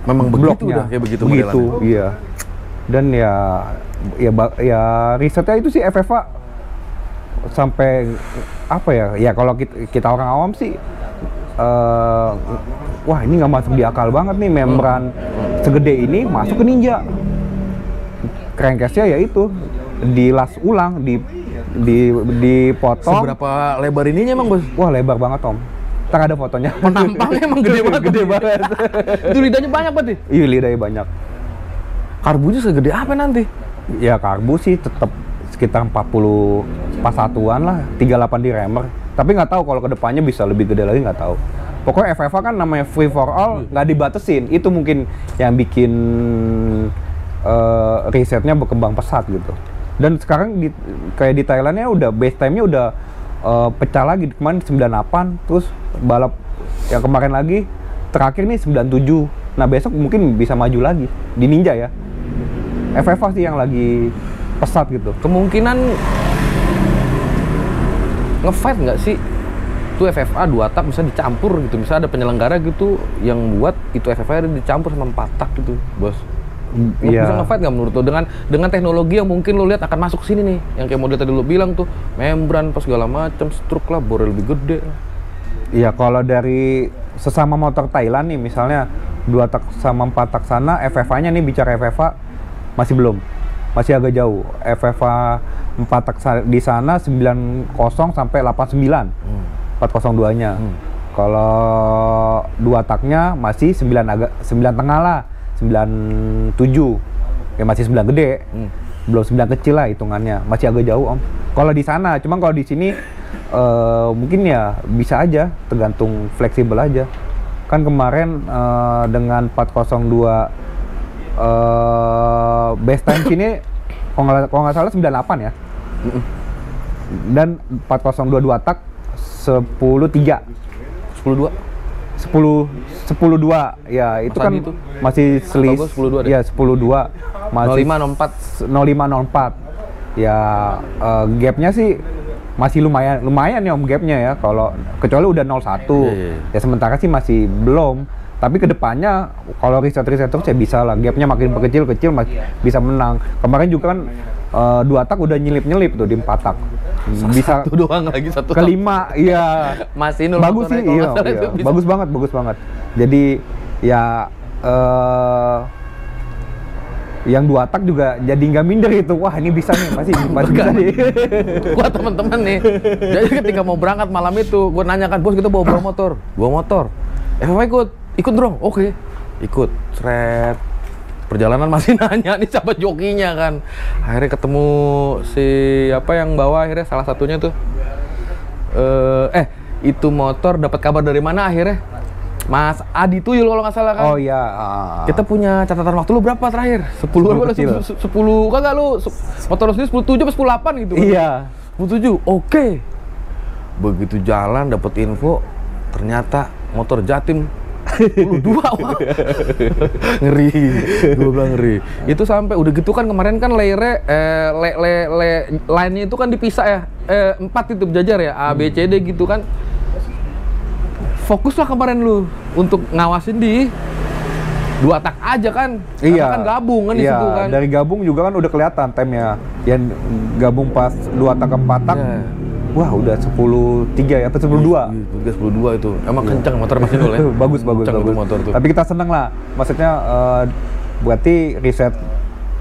Memang bloknya begitu modelannya. Iya. Dan ya risetnya itu sih FFA sampai apa ya? Ya kalau kita orang awam sih wah ini nggak masuk di akal banget nih membran segede ini masuk ke Ninja. Crankcase-nya ya itu dilas ulang, dipotong. Seberapa lebar ininya emang, Bos? Wah, lebar banget, Om. Ntar ada fotonya. Penampangnya emang gede banget. Gede banget. Itu lidahnya banyak berarti? Iya, lidahnya banyak. Karbunya segede apa nanti? Ya, karbu sih tetap sekitar 40 pas satuan lah, 38 di remer. Tapi nggak tahu kalau kedepannya bisa lebih gede lagi, nggak tahu. Pokoknya FFA kan namanya free for all, nggak dibatesin. Itu mungkin yang bikin risetnya berkembang pesat gitu. Dan sekarang kayak di Thailandnya udah base time-nya udah pecah lagi. Kemarin 98, terus balap yang kemarin lagi terakhir nih 97. Nah besok mungkin bisa maju lagi di Ninja ya. FFA sih yang lagi pesat gitu. Kemungkinan nge-fight nggak sih? Itu FFA 2 tak bisa dicampur gitu. Misalnya ada penyelenggara gitu yang buat itu FFA dicampur sama 4 tak gitu, Bos. Bisa nge-fight nggak menurut lo dengan teknologi yang mungkin lo lihat akan masuk ke sini nih, yang kayak model tadi lo bilang tuh membran pas segala macam, struk lah, bornya lebih gede. Iya, kalau dari sesama motor Thailand nih misalnya 2 tak sama 4 tak sana, FFA-nya nih bicara FFA masih belum, masih agak jauh. FFA 4 tak di sana 90 sampai 89, 402-nya. Kalau 2 taknya masih 9 tengah lah. 97 ya masih 9 gede, belum 9 kecil lah hitungannya, masih agak jauh, Om. Kalau di sana, cuma kalau di sini mungkin ya bisa aja, tergantung fleksibel aja. Kan kemarin dengan 402 base time sini kalau nggak salah 98 ya, dan 402 2 tak 10.3 10.2 ya itu kan itu? masih selisih 10.2 ya 10.2 masih 0504 ya gapnya sih masih lumayan ya Om gapnya ya, kalau kecuali udah 01 ya sementara sih masih belum, tapi kedepannya kalau riset terus ya bisa lah gapnya makin kecil bisa menang. Kemarin juga kan 2 tak udah nyelip tuh di 4 tak bisa satu doang lagi, satu ke 5, iya masih bagus sih, iya. Bagus banget. Jadi ya yang 2 tak juga jadi nggak minder itu, wah ini bisa nih, masih bisa nih. Gua temen-temen nih, jadi ketika mau berangkat malam itu, gua nanyakan, bos kita bawa motor, FFA ikut dong, oke. Ikut, seret. Perjalanan masih nanya nih siapa jokinya kan. Akhirnya ketemu si apa yang bawa, akhirnya salah satunya tuh itu motor dapat kabar dari mana akhirnya? Mas Adi Tuyul kalau nggak salah kan. Oh iya. Kita punya catatan waktu lu berapa terakhir? 10 apa? 10 kagak lu? Motor lu sendiri 10.7 apa 10.8 gitu kan? Iya. 10.7, oke. Begitu jalan dapet info, ternyata motor Jatim 10.2. Wah. Ngeri. Gue bilang ngeri. Itu sampai udah gitu kan kemarin kan line-nya itu kan dipisah ya. 4 itu berjajar ya, A, B, C, D gitu kan. Fokuslah kemarin lu untuk ngawasin di 2 tak aja kan. Iya. Karena kan gabung kan di situ kan. Dari gabung juga kan udah kelihatan time-nya. Yang gabung pas 2 tak 4 tak. Yeah. Wah, udah 10.3 ya, atau 10.2. Juga 10.2 itu. Emang kenceng motor Mas Inul ya. bagus. Motor tuh. Tapi kita seneng lah. Maksudnya berarti riset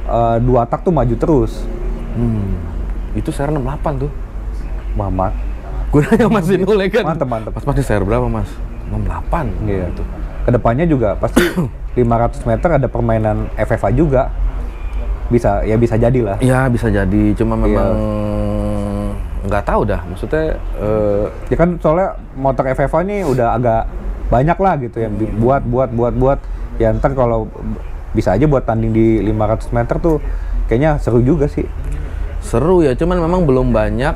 2 tak tuh maju terus. Itu share 68 tuh. Muhammad. Gue nanya Mas Inul ya kan. Mantep. Mas pasti share berapa Mas? 68 Iya. gitu. Kedepannya juga pasti 500 meter ada permainan FFA juga. Bisa jadi lah. Ya bisa jadi, cuma memang nggak tahu dah. Maksudnya ya kan soalnya motor FFA ini udah agak banyak lah gitu yang buat. Ya ntar kalau bisa aja buat tanding di 500 meter tuh kayaknya seru juga sih. Seru ya, cuman memang belum banyak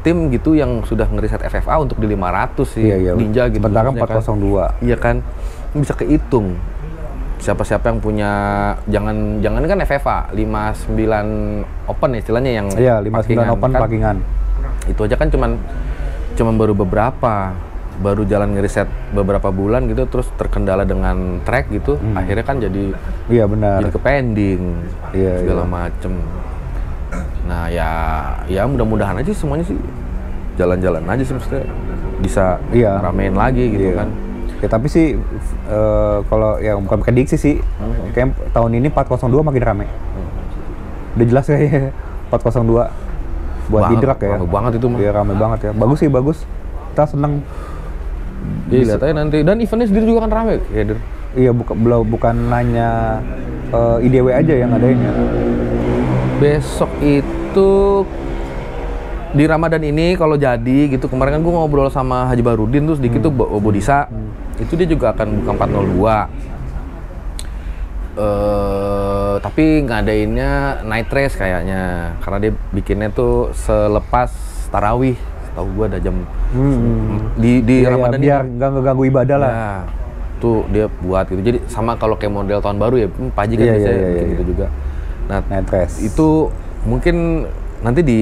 tim gitu yang sudah ngeriset FFA untuk di 500 sih. Iya. Ninja gitu. Sementara 402. Iya kan, bisa kehitung siapa-siapa yang punya, jangan kan FFA 59 open istilahnya yang iya 59 open kan, parkingan. Itu aja kan cuman baru jalan ngeriset beberapa bulan gitu, terus terkendala dengan track gitu, akhirnya kan jadi iya benar, jadi ke pending segala macem. Nah ya mudah-mudahan aja semuanya sih jalan-jalan aja sih, maksudnya bisa ramein lagi gitu kan. Ya tapi sih kalau ya bukan prediksi sih, kayak tahun ini 402 makin rame. Udah jelas kayaknya 402 buat di drag ya. Rame banget itu mah. Iya rame banget ya. Bagus sih, bagus. Kita seneng. Jadi lihat aja nanti, dan eventnya sendiri juga kan rame ya. Iya bukan hanya IDW aja yang ngadain ya. Besok itu di Ramadan ini kalau jadi gitu, kemarin kan gue ngobrol sama Haji Barudin tuh sedikit tuh Bodisa. Itu dia juga akan buka 402. Tapi ngadainnya night race kayaknya, karena dia bikinnya tuh selepas tarawih. Tahu gue ada jam di Ramadan biar nggak ngeganggu ibadah lah. Ya, tuh dia buat gitu. Jadi sama kalau kayak model tahun baru ya, Paji kan biasanya bikin gitu juga. Nah, night race itu mungkin nanti di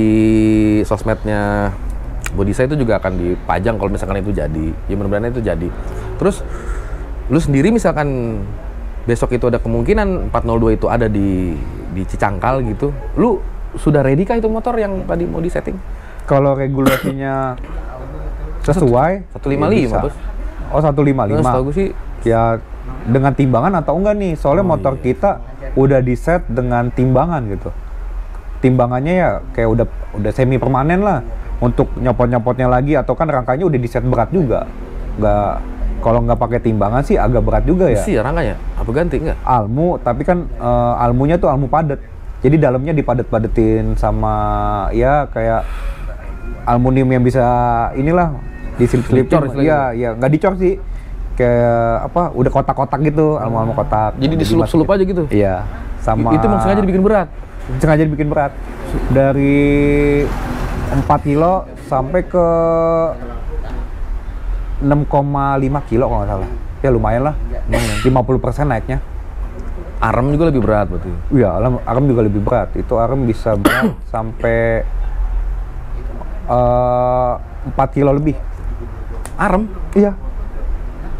sosmednya Bodisa itu juga akan dipajang kalau misalkan itu jadi. Ya mudah-mudahan itu jadi. Terus lu sendiri misalkan besok itu ada kemungkinan 402 itu ada di Cicangkal gitu, lu sudah ready kah itu motor yang tadi mau disetting? Kalau regulasinya sesuai 155 bos. Oh 155. Setahu gue sih ya dengan timbangan atau enggak nih, soalnya motor kita udah di set dengan timbangan gitu. Timbangannya ya kayak udah semi permanen lah. Untuk nyopot-nyopotnya lagi atau kan rangkanya udah di set berat juga. Kalau nggak pakai timbangan sih agak berat juga ya. Sih rangkanya apa ganti nggak? Almu, tapi kan almunya tuh almu padat. Jadi dalamnya dipadet-padetin sama ya kayak aluminium yang bisa inilah diselip-selipin. Iya, nggak dicor sih. Kayak apa? Udah kotak-kotak gitu, almu-almu kotak. Jadi diselup-selup aja gitu. Iya. Sama itu emang sengaja dibikin berat. Sengaja dibikin berat. Dari 4 kilo sampai ke 6,5 kilo kalau nggak salah. Ya lumayan lah. 50% naiknya. Arem juga lebih berat berarti. Iya, arem juga lebih berat. Itu arem bisa berat sampai 4 kilo lebih. Arem? Iya.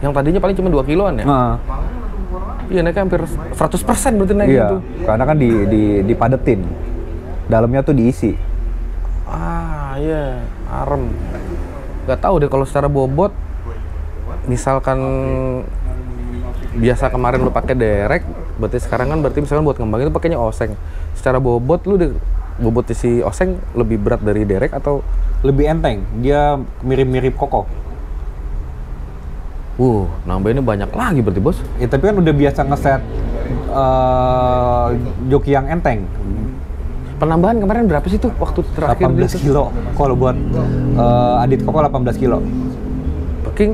Yang tadinya paling cuma 2 kiloan ya? Iya, naiknya hampir 100% berarti naik gitu. Karena kan dipadetin. Dalamnya tuh diisi. Iya, arem. Gak tahu deh kalau secara bobot, misalkan biasa kemarin lu pakai derek, berarti sekarang kan berarti misalkan buat ngembang itu pakainya oseng. Secara bobot lu bobotnya si oseng lebih berat dari derek atau lebih enteng? Dia mirip-mirip kokoh. Nambahinnya banyak lagi berarti bos. Ya tapi kan udah biasa ngeset joki yang enteng. Penambahan kemarin berapa sih tuh waktu terakhir? 18 kilo. Kalau buat Adit Koko 18 kilo. Peking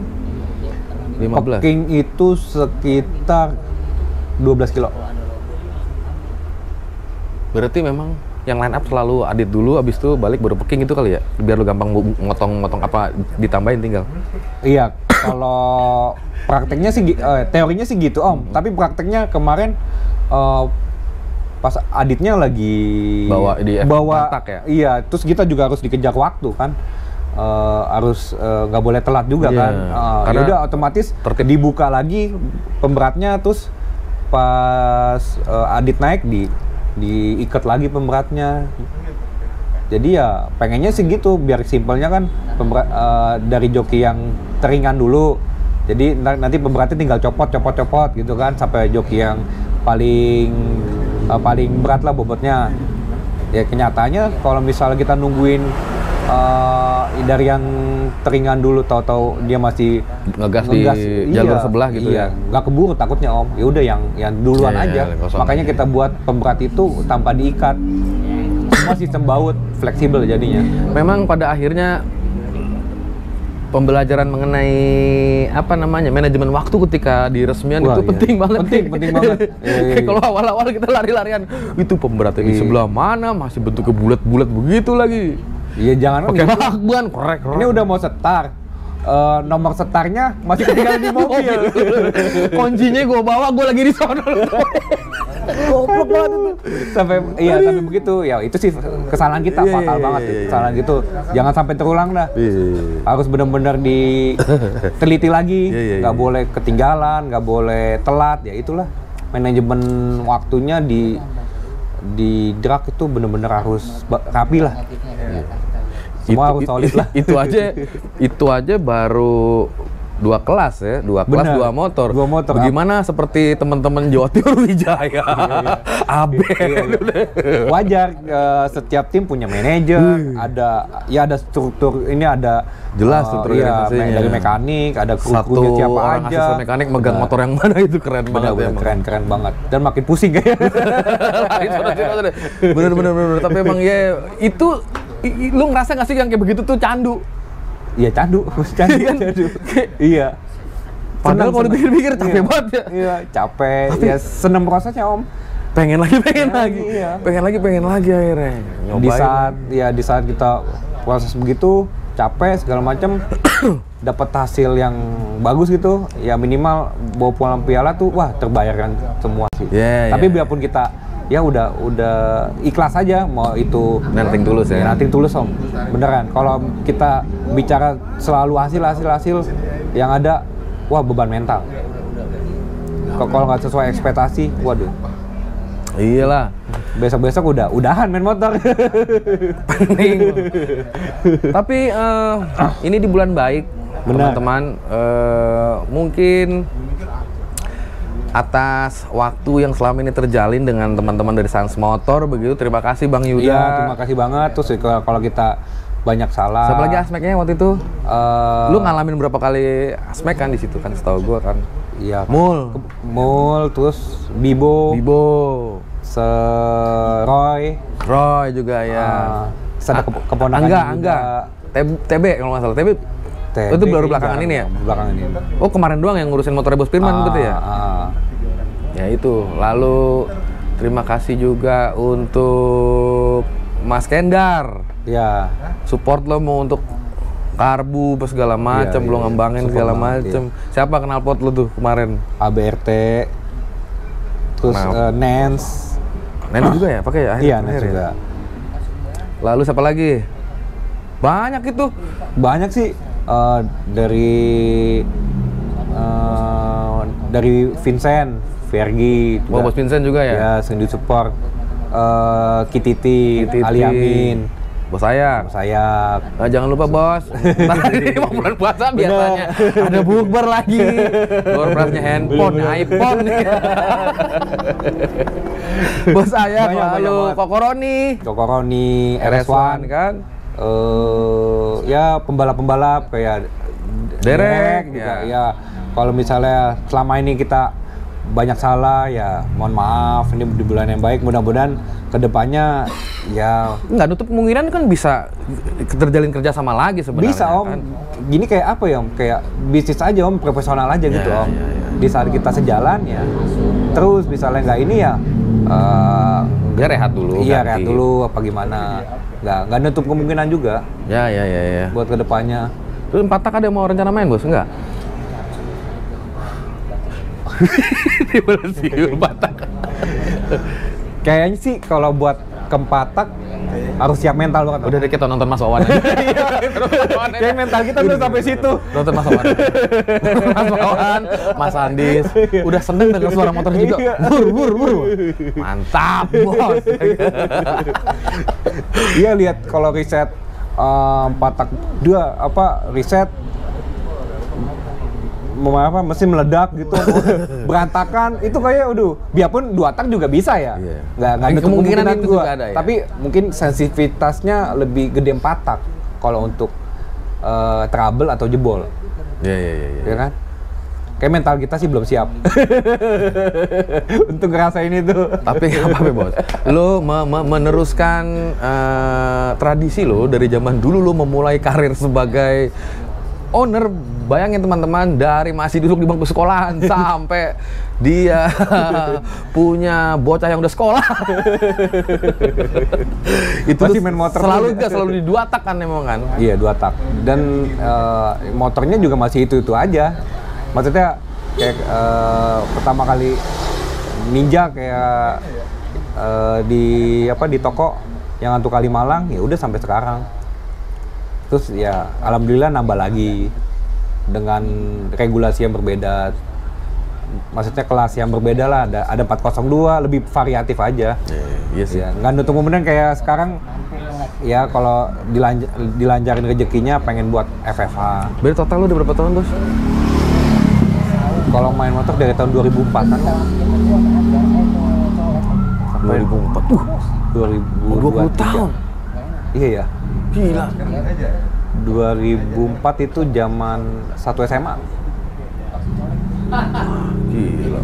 15. Peking itu sekitar 12 kilo. Berarti memang yang line up selalu Adit dulu, abis itu balik baru Peking itu kali ya? Biar lu gampang motong-motong apa ditambahin tinggal. Iya, kalau prakteknya sih, teorinya sih gitu Om. Tapi prakteknya kemarin pas Aditnya lagi bawa Batak ya? Iya, terus kita juga harus dikejar waktu kan. Harus nggak boleh telat juga kan. Karena udah otomatis dibuka lagi pemberatnya, terus pas Adit naik diikat lagi pemberatnya. Jadi ya pengennya sih gitu, biar simpelnya kan dari joki yang teringan dulu. Jadi nanti pemberatnya tinggal copot gitu kan sampai joki yang paling berat lah bobotnya. Ya kenyataannya kalau misalnya kita nungguin dari yang teringan dulu, tahu-tahu dia masih ngegas di jalur sebelah gitu ya. Nggak keburu takutnya Om. Ya udah yang duluan aja. Makanya kita buat pemberat itu tanpa diikat. Semua sistem baut, fleksibel jadinya. Memang pada akhirnya pembelajaran mengenai manajemen waktu ketika di resmian itu penting banget. Penting banget. Kalau awal-awal kita lari-larian, itu pemberatnya di sebelah mana masih bentuknya bulat-bulat begitu lagi. Iya, jangan pakai lakban, korek. Ini udah mau setar. Nomor setarnya masih ketinggalan di mobil. Kuncinya gue bawa, gue lagi di sana. Goblok banget itu. Sampai begitu. Ya itu sih kesalahan kita, fatal banget. Kesalahan gitu. Jangan sampai terulang dah. Harus benar-benar diteliti lagi. Nggak boleh ketinggalan, nggak boleh telat. Ya itulah manajemen waktunya di drag itu benar-benar harus rapi lah. Semua harus solid lah. Itu aja baru 2 kelas ya, 2 kelas 2 motor. Bagaimana seperti teman-teman Jawa Timur Wijaya, AB. Wajar, setiap tim punya manajer, ada struktur, ini ada jelas struktur organisasinya. Dari mekanik, ada kru-krunya siapa orang aja. Asisten mekanik megang motor yang mana itu keren banget ya. Keren banget. Dan makin pusing kayaknya. Bener. Tapi emang ya itu lu ngerasa nggak sih yang kayak begitu tuh candu? Iya candu. Iya. Padahal kalau dipikir-pikir capek banget ya. Iya capek. Tapi ya seneng prosesnya Om. Pengen lagi. Iya. Pengen lagi akhirnya. Di saat kita proses begitu capek segala macam, dapat hasil yang bagus gitu. Ya minimal bawa pulang piala tuh wah terbayarkan semua sih. Tapi biarpun kita ya udah ikhlas aja, mau itu nothing tulus ya. Nothing tulus Om, beneran. Kalau kita bicara selalu hasil yang ada, wah beban mental. Kalau nggak sesuai ekspektasi, waduh. Iyalah. Besok udahan main motor. Pening. Tapi ini di bulan baik, teman-teman. Mungkin atas waktu yang selama ini terjalin dengan teman-teman dari Sans Motor begitu. Terima kasih Bang Yuda. Iya, terima kasih banget. Terus kalau kita banyak salah. Siapa lagi asmeknya waktu itu? Lu ngalamin berapa kali asmek kan di situ kan, setahu gua kan. Iya. Mul, terus Bibo, Roy juga ya. Ada keponakan Angga. TB kalau nggak salah. TB itu baru belakangan ini ya? Belakangan ini. Oh kemarin doang yang ngurusin motor Bos Firman gitu ya? Ya itu. Lalu terima kasih juga untuk Mas Kendar. Ya. Support lo mau untuk karbu segala macam, lo ngembangin segala macam. Siapa kenal pot lo tuh kemarin? ABRT. Terus Nens juga ya? Pakai ya? Iya, Nens juga. Lalu siapa lagi? Banyak itu. Banyak sih. Dari Vincent, Fergie, Bos Vincent juga ya? Ya, sering di support. Kititi, Ali Amin, Bos Sayap. Nah, jangan lupa Bos. Ntar ini mau bulan puasa biasanya ada bukber lagi. Door prize-nya handphone, iPhone. Bos Sayap, lalu Kokoroni, RS1 kan. Ya pembalap-pembalap kayak Derek juga ya. Kalau misalnya selama ini kita banyak salah ya mohon maaf, ini di bulan yang baik, mudah-mudahan kedepannya Ya nggak nutup kemungkinan kan bisa terjalin kerja sama lagi sebenarnya. bisa Om. Kan? Gini kayak apa ya Om? Kayak bisnis aja Om, profesional aja gitu Om. Di saat kita sejalan ya, terus misalnya nggak ini ya, dia rehat dulu. iya ganti. rehat dulu apa gimana. Nggak nutup kemungkinan juga. Ya. Buat kedepannya. Terus 4 tak ada mau rencana main bos? Enggak? Di bulan sih 4 tak. Kayaknya sih kalau buat kempatak harus siap mental banget. Udah deh kita nonton Mas Wawan. Kayak mental kita udah sampai situ. Nonton Mas Wawan. Mas Wawan, Mas Andis. Udah seneng dengan suara motor juga. Bur. Mantap, bos. Iya lihat kalau riset patak 2 riset mesin meledak gitu berantakan itu kayak biarpun 2 tak juga bisa ya. Iya. Nggak nutup Kemungkinan itu gua. juga ada ya. Tapi mungkin sensitivitasnya lebih gede 4 tak kalau untuk trouble atau jebol. Iya. Ya kan? Kayak mental kita sih belum siap untuk ngerasain itu. Tapi nggak apa-apa bos. Lo meneruskan tradisi lo dari zaman dulu lo memulai karir sebagai owner. Bayangin teman-teman, dari masih duduk di bangku sekolahan sampai dia punya bocah yang udah sekolah. Itu Masih main motor selalu di 2 tak kan emang kan? Iya 2 tak. Dan motornya juga masih itu aja. Maksudnya kayak pertama kali Ninja kayak di toko yang Antu Kalimalang ya udah sampai sekarang. Terus ya alhamdulillah nambah lagi dengan regulasi yang berbeda. Maksudnya kelas yang berbeda lah, ada 402, lebih variatif aja. Iya sih. Ya, nggak nutup kemungkinan kayak sekarang ya kalau dilancarin rezekinya pengen buat FFH. Berarti total lu udah berapa tahun bos? Kalau main motor dari tahun 2004 kan. 2004. 20 tahun. Iya ya. Gila. 2004 itu zaman 1 SMA. Gila.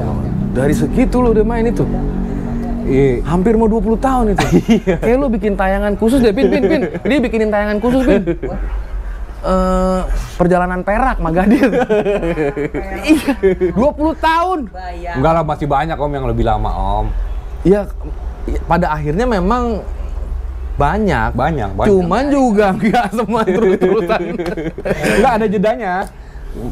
Dari segitu lo udah main itu? Iya. Hampir mau 20 tahun itu. Kayak lo bikin tayangan khusus deh, Pin. Dia bikinin tayangan khusus, Pin. Perjalanan Perak, Magadir. Iya, 20 tahun. Enggak lah, masih banyak Om yang lebih lama Om. Iya, pada akhirnya memang banyak. Cuman juga nggak semua terus-terusan. Nggak ada jedanya.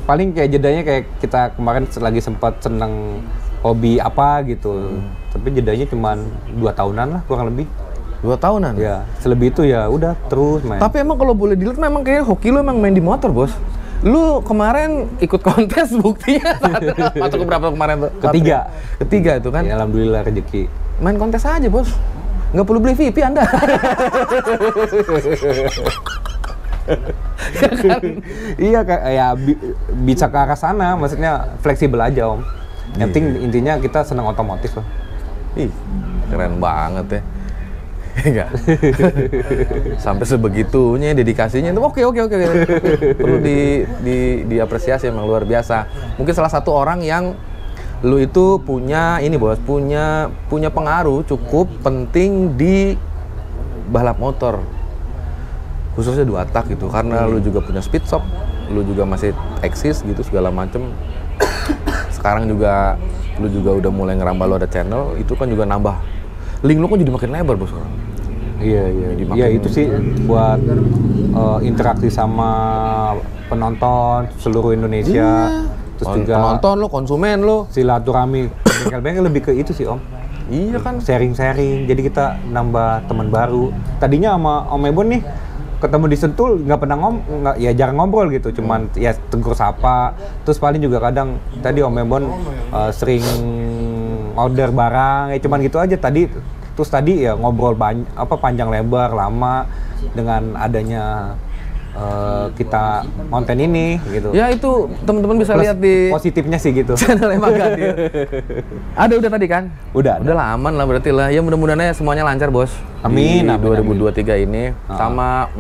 Paling kayak jedanya kayak kita kemarin lagi sempat seneng hobi apa gitu. Tapi jedanya cuman 2 tahunan lah kurang lebih. 2 tahunan? Ya, selebih itu ya udah terus main. Tapi emang kalau boleh dilihat memang kayak hoki lu emang main di motor, bos. Lu kemarin ikut kontes buktinya masuk ke berapa kemarin tuh? Ketiga itu kan? Ya, alhamdulillah rezeki. Main kontes aja, bos. Nggak perlu beli VIP Anda. Ya kan? Iya ya bisa ke arah sana, maksudnya fleksibel aja Om. Yang penting intinya kita senang otomotif loh. Ih, keren banget ya. Enggak. Sampai sebegitunya dedikasinya itu oke. Perlu diapresiasi, emang luar biasa. Mungkin salah satu orang yang lu itu punya ini bos, punya pengaruh cukup penting di balap motor. Khususnya 2 tak gitu, karena lu juga punya speed shop, lu juga masih eksis gitu segala macem. Sekarang juga lu juga udah mulai ngerambah, lu ada channel, itu kan juga nambah. Link lu kan jadi makin lebar bos sekarang. Iya. Iya itu sih buat interaksi sama penonton seluruh Indonesia. Iya. Terus juga penonton lo, konsumen lo. Silaturahmi bengkel-bengkel lebih ke itu sih Om. Iya kan. Sharing-sharing. Jadi kita nambah teman baru. Tadinya sama Om Ebon nih ketemu di Sentul nggak pernah jarang ngobrol gitu. Cuman ya tegur sapa. Terus paling juga kadang tadi Om Ebon sering order barang. Ya cuman gitu aja tadi. Terus tadi ya ngobrol panjang lebar lama dengan adanya kita konten ini gitu. Ya itu teman-teman bisa Plus lihat di positifnya sih gitu. channel Magadir. Ada udah tadi kan? Udah lah, aman lah berarti lah. Ya mudah-mudahan semuanya lancar bos. Amin. Di 2023 ini sama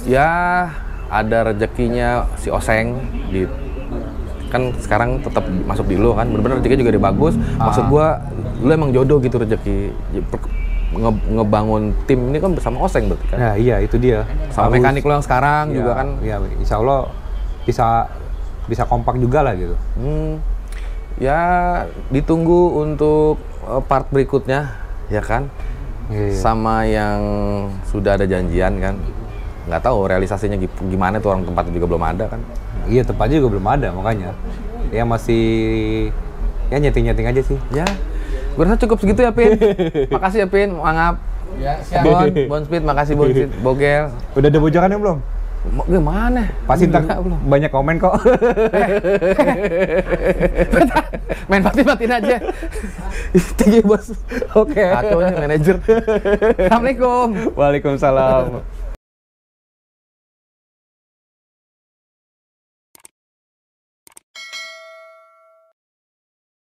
ya ada rezekinya si Oseng di kan sekarang tetap masuk di lo kan. Bener-bener rezekinya juga dia bagus. Maksud gua lu emang jodoh gitu rezeki. ngebangun tim ini kan bersama Oseng berarti kan? Nah iya itu dia. Sama mekanik lo yang sekarang juga kan? Iya, insya Allah bisa kompak juga lah gitu. Ya ditunggu untuk part berikutnya ya kan? Iya. Sama yang sudah ada janjian kan? Nggak tahu realisasinya gimana tuh, orang tempatnya juga belum ada kan? Iya tempatnya juga belum ada makanya. Ya masih ya nyeting aja sih. Ya, gue rasa cukup segitu ya Pin. Makasih ya Pin, mangap. Ya, siap. Bon Speed, makasih Bon Speed, Bogel. Udah ada bocorannya belum? Gimana? Pasti ntar banyak komen kok. Main matiin aja. Tinggi bos. Oke. Kacau nih manajer. Assalamualaikum. Waalaikumsalam.